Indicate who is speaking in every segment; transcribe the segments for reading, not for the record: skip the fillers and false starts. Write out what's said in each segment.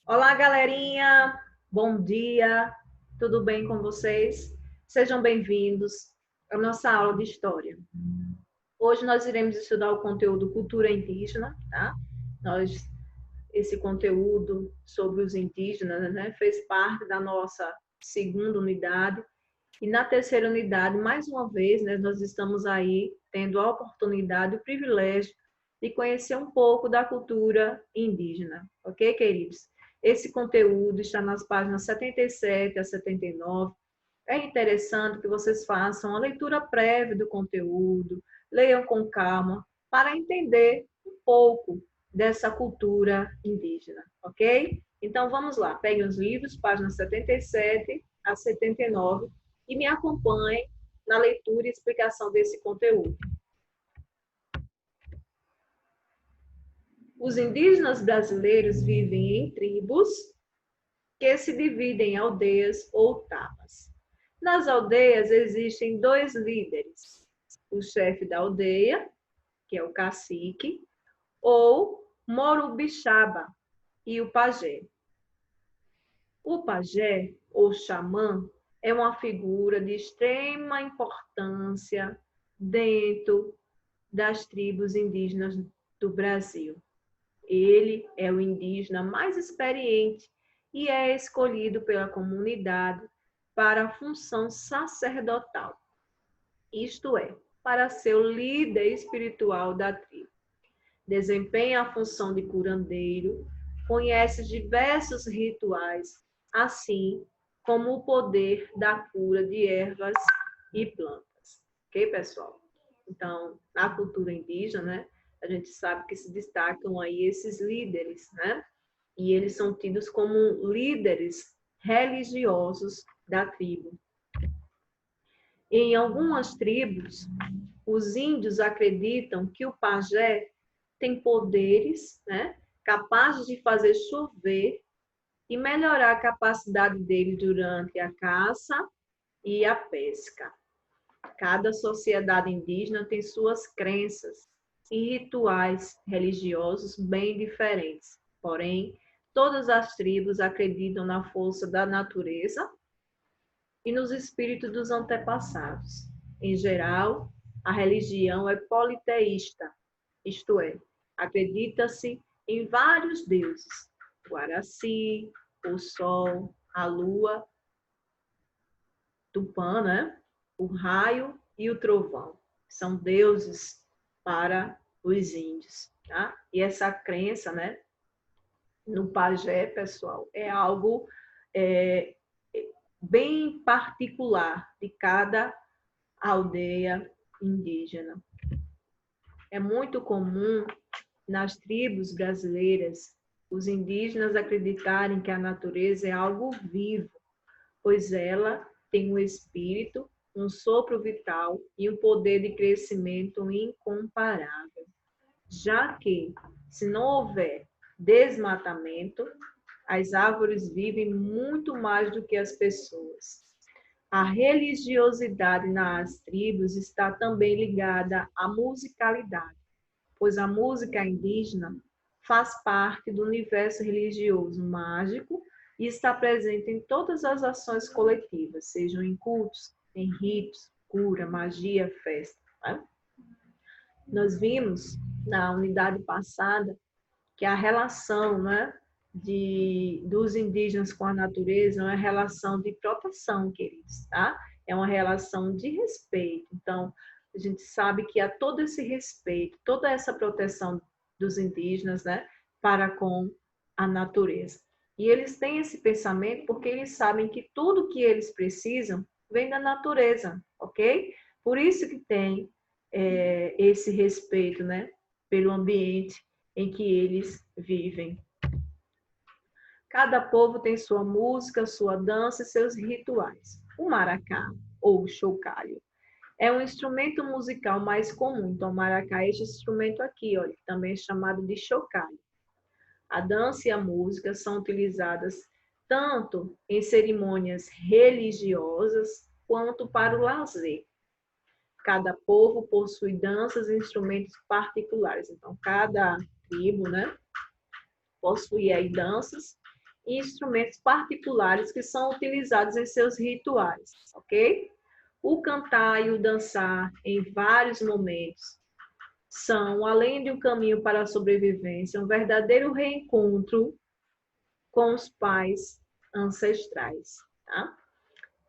Speaker 1: Olá, galerinha! Bom dia! Tudo bem com vocês? Sejam bem-vindos à nossa aula de História. Hoje nós iremos estudar o conteúdo Cultura Indígena, tá? Esse conteúdo sobre os indígenas, né, fez parte da nossa segunda unidade. E na terceira unidade, mais uma vez, né, nós estamos aí tendo a oportunidade, o privilégio de conhecer um pouco da cultura indígena, ok, queridos? Esse conteúdo está nas páginas 77 a 79. É interessante que vocês façam a leitura prévia do conteúdo, leiam com calma, para entender um pouco dessa cultura indígena, ok? Então vamos lá, peguem os livros, páginas 77 a 79, e me acompanhem na leitura e explicação desse conteúdo. Os indígenas brasileiros vivem em tribos que se dividem em aldeias ou tamas. Nas aldeias existem dois líderes: o chefe da aldeia, que é o cacique, ou morubixaba, e o pajé. O pajé, ou xamã, é uma figura de extrema importância dentro das tribos indígenas do Brasil. Ele é o indígena mais experiente e é escolhido pela comunidade para a função sacerdotal, isto é, para ser o líder espiritual da tribo. Desempenha a função de curandeiro, conhece diversos rituais, assim como o poder da cura de ervas e plantas. Ok, pessoal? Então, na cultura indígena, né, a gente sabe que se destacam aí esses líderes, né? E eles são tidos como líderes religiosos da tribo. Em algumas tribos, os índios acreditam que o pajé tem poderes, né, capazes de fazer chover e melhorar a capacidade dele durante a caça e a pesca. Cada sociedade indígena tem suas crenças e rituais religiosos bem diferentes. Porém, todas as tribos acreditam na força da natureza e nos espíritos dos antepassados. Em geral, a religião é politeísta, isto é, acredita-se em vários deuses: o Araci, o Sol, a Lua, Tupã, né? O raio e o trovão. São deuses para os índios, tá? E essa crença, né, no pajé, pessoal, é algo é, bem particular de cada aldeia indígena. É muito comum nas tribos brasileiras os indígenas acreditarem que a natureza é algo vivo, pois ela tem um espírito, um sopro vital e um poder de crescimento incomparável. Já que, se não houver desmatamento, as árvores vivem muito mais do que as pessoas. A religiosidade nas tribos está também ligada à musicalidade, pois a música indígena faz parte do universo religioso mágico e está presente em todas as ações coletivas, sejam em cultos, em ritos, cura, magia, festa. Né? Nós vimos na unidade passada que a relação, né, dos indígenas com a natureza é uma relação de proteção, queridos, tá? É uma relação de respeito. Então, a gente sabe que há todo esse respeito, toda essa proteção dos indígenas, né, para com a natureza. E eles têm esse pensamento porque eles sabem que tudo que eles precisam vem da natureza, ok? Por isso que tem esse respeito, né, pelo ambiente em que eles vivem. Cada povo tem sua música, sua dança e seus rituais. O maracá, ou chocalho, é um instrumento musical mais comum. Então, o maracá é este instrumento aqui, olha, que também é chamado de chocalho. A dança e a música são utilizadas tanto em cerimônias religiosas quanto para o lazer. Cada povo possui danças e instrumentos particulares. Então, cada tribo, né, possui aí danças e instrumentos particulares que são utilizados em seus rituais, ok? O cantar e o dançar em vários momentos são, além de um caminho para a sobrevivência, um verdadeiro reencontro com os pais ancestrais, tá?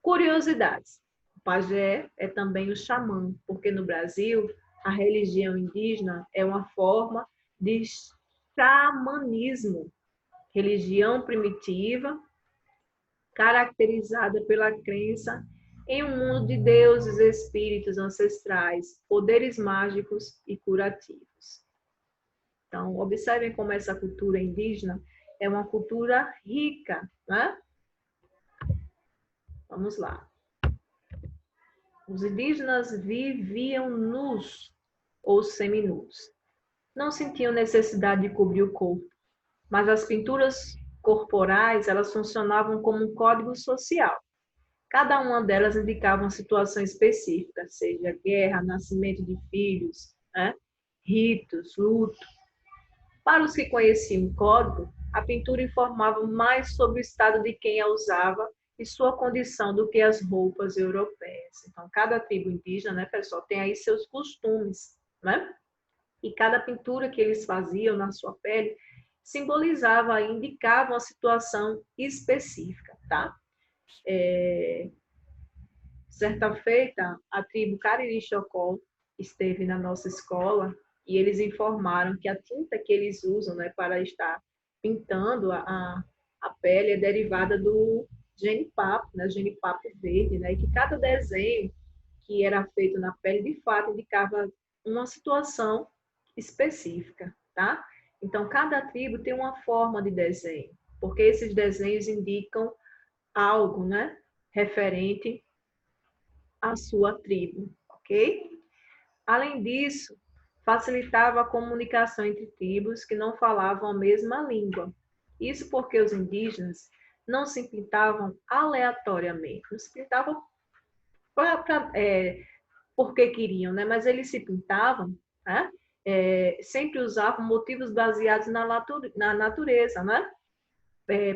Speaker 1: Curiosidades. O pajé é também o xamã, porque no Brasil a religião indígena é uma forma de xamanismo, religião primitiva, caracterizada pela crença em um mundo de deuses, espíritos ancestrais, poderes mágicos e curativos. Então, observem como essa cultura indígena é uma cultura rica, né? Vamos lá. Os indígenas viviam nus ou seminus. Não sentiam necessidade de cobrir o corpo, mas as pinturas corporais, elas funcionavam como um código social. Cada uma delas indicava uma situação específica, seja guerra, nascimento de filhos, né? Ritos, luto. Para os que conheciam o código, a pintura informava mais sobre o estado de quem a usava e sua condição do que as roupas europeias. Então, cada tribo indígena, né, pessoal, tem aí seus costumes, né? E cada pintura que eles faziam na sua pele simbolizava, indicava uma situação específica, tá? Certa feita, a tribo Cariri-Chocó esteve na nossa escola e eles informaram que a tinta que eles usam, né, para estar pintando a pele é derivada do genipapo, né, genipapo verde, né, e que cada desenho que era feito na pele, de fato, indicava uma situação específica, tá? Então, cada tribo tem uma forma de desenho, porque esses desenhos indicam algo, né, referente à sua tribo, ok? Além disso, facilitava a comunicação entre tribos que não falavam a mesma língua. Isso porque os indígenas não se pintavam aleatoriamente, não se pintavam porque queriam, né? Mas eles se pintavam, né? Sempre usavam motivos baseados na natureza, né?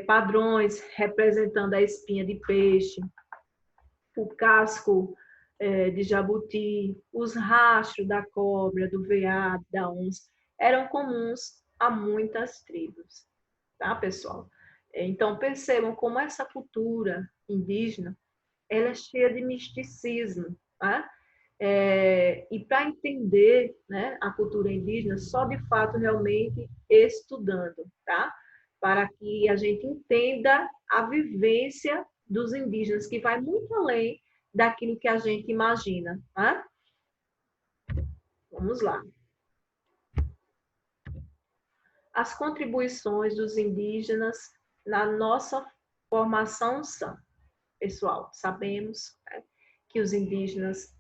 Speaker 1: Padrões representando a espinha de peixe, o casco de jabuti, os rastros da cobra, do veado, da onça, eram comuns a muitas tribos, tá, pessoal? Então, percebam como essa cultura indígena, ela é cheia de misticismo, tá? E para entender, né, a cultura indígena, só de fato realmente estudando, tá? Para que a gente entenda a vivência dos indígenas, que vai muito além daquilo que a gente imagina, tá? Vamos lá. As contribuições dos indígenas na nossa formação são, pessoal, sabemos, né, que os indígenas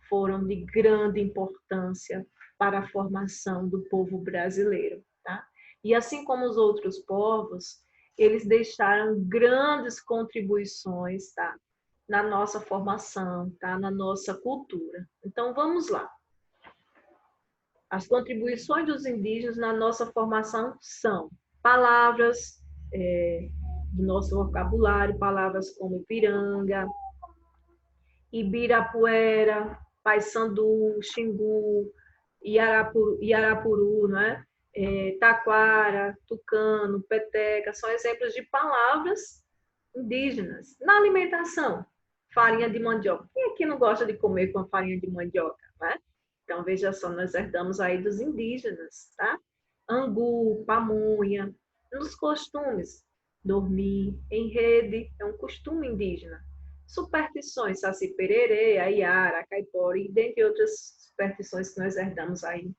Speaker 1: foram de grande importância para a formação do povo brasileiro, tá? E assim como os outros povos, eles deixaram grandes contribuições, tá? Na nossa formação, tá? Na nossa cultura. Então, vamos lá. As contribuições dos indígenas na nossa formação são palavras do nosso vocabulário, palavras como Ipiranga, Ibirapuera, Paysandu, Xingu, Iarapuru, né? Taquara, Tucano, Peteca, são exemplos de palavras indígenas. Na alimentação, farinha de mandioca. Quem aqui não gosta de comer com farinha de mandioca, né? Então, veja só, nós herdamos aí dos indígenas, tá? Angu, pamonha. Nos costumes, dormir em rede é um costume indígena. Superstições, Saci Pererê, Aiara, Caipora, e dentre outras superstições que nós herdamos aí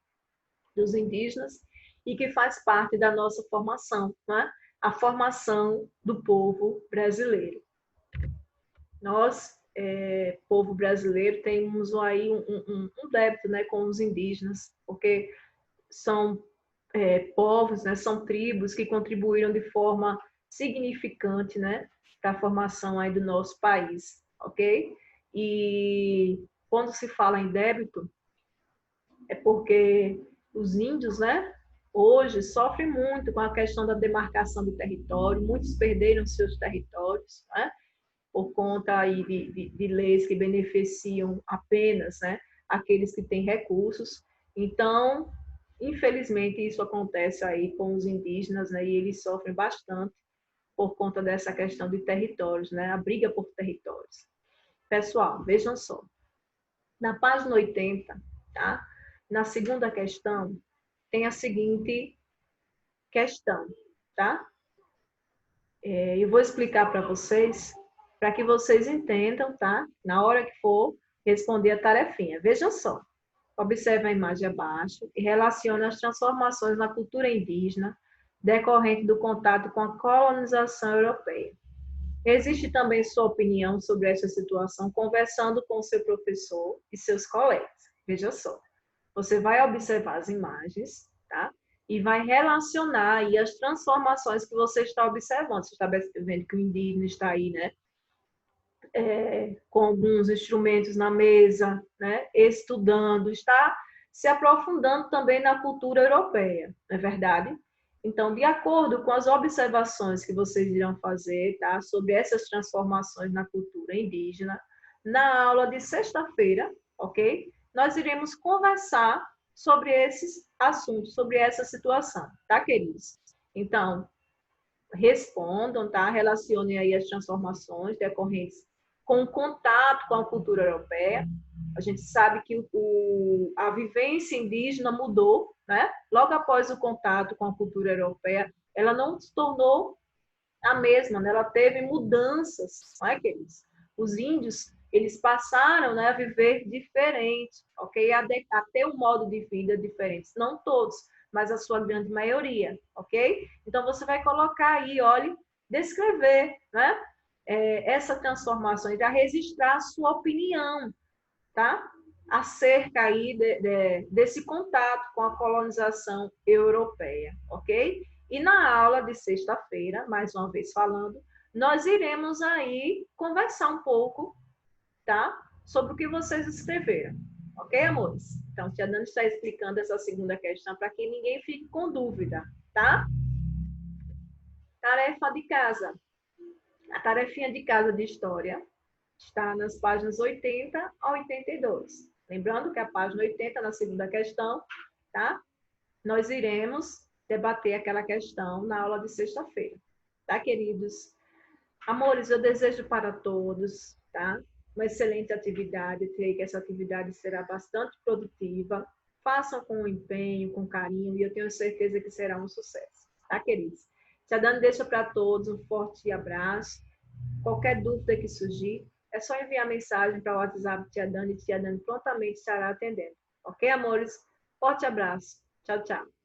Speaker 1: dos indígenas e que faz parte da nossa formação, né? A formação do povo brasileiro. Nós, povo brasileiro, temos aí um débito, né, com os indígenas, porque são povos, né, são tribos que contribuíram de forma significante, né, para a formação aí do nosso país, ok? E quando se fala em débito, é porque os índios, né, hoje sofre muito com a questão da demarcação do território, muitos perderam seus territórios, né? Por conta aí de leis que beneficiam apenas, né, aqueles que têm recursos. Então, infelizmente, isso acontece aí com os indígenas, né, e eles sofrem bastante por conta dessa questão de territórios, né, a briga por territórios. Pessoal, vejam só, na página 80, tá? Na segunda questão, tem a seguinte questão, tá? Eu vou explicar para vocês, para que vocês entendam, tá? Na hora que for responder a tarefinha. Vejam só. Observe a imagem abaixo e relacione as transformações na cultura indígena decorrente do contato com a colonização europeia. Existe também sua opinião sobre essa situação conversando com o seu professor e seus colegas. Veja só. Você vai observar as imagens, tá? E vai relacionar aí as transformações que você está observando. Você está vendo que o indígena está aí, né? Com alguns instrumentos na mesa, né? Estudando, está se aprofundando também na cultura europeia, não é verdade? Então, de acordo com as observações que vocês irão fazer, tá? Sobre essas transformações na cultura indígena, na aula de sexta-feira, ok? Nós iremos conversar sobre esses assuntos, sobre essa situação, tá, queridos? Então, respondam, tá? Relacionem aí as transformações decorrentes com o contato com a cultura europeia. A gente sabe que a vivência indígena mudou, né? Logo após o contato com a cultura europeia, ela não se tornou a mesma, né? Ela teve mudanças, não é, queridos? Os índios, eles passaram, né, a viver diferente, ok? A ter um modo de vida diferente. Não todos, mas a sua grande maioria, ok? Então, você vai colocar aí, olhe, descrever, né? Essa transformação e já registrar a sua opinião, tá? Acerca aí desse contato com a colonização europeia, ok? E na aula de sexta-feira, mais uma vez falando, nós iremos aí conversar um pouco, tá? Sobre o que vocês escreveram, ok, amores? Então, Tia Dani está explicando essa segunda questão para que ninguém fique com dúvida, tá? Tarefa de casa. A tarefinha de casa de história está nas páginas 80 a 82. Lembrando que a página 80, na segunda questão, tá? Nós iremos debater aquela questão na aula de sexta-feira, tá, queridos? Amores, eu desejo para todos, tá? Uma excelente atividade, creio que essa atividade será bastante produtiva. Façam com empenho, com carinho, e eu tenho certeza que será um sucesso, tá, queridos? Tia Dani deixa para todos um forte abraço. Qualquer dúvida que surgir, é só enviar mensagem para o WhatsApp de Tia Dani prontamente estará atendendo. Ok, amores? Forte abraço. Tchau, tchau.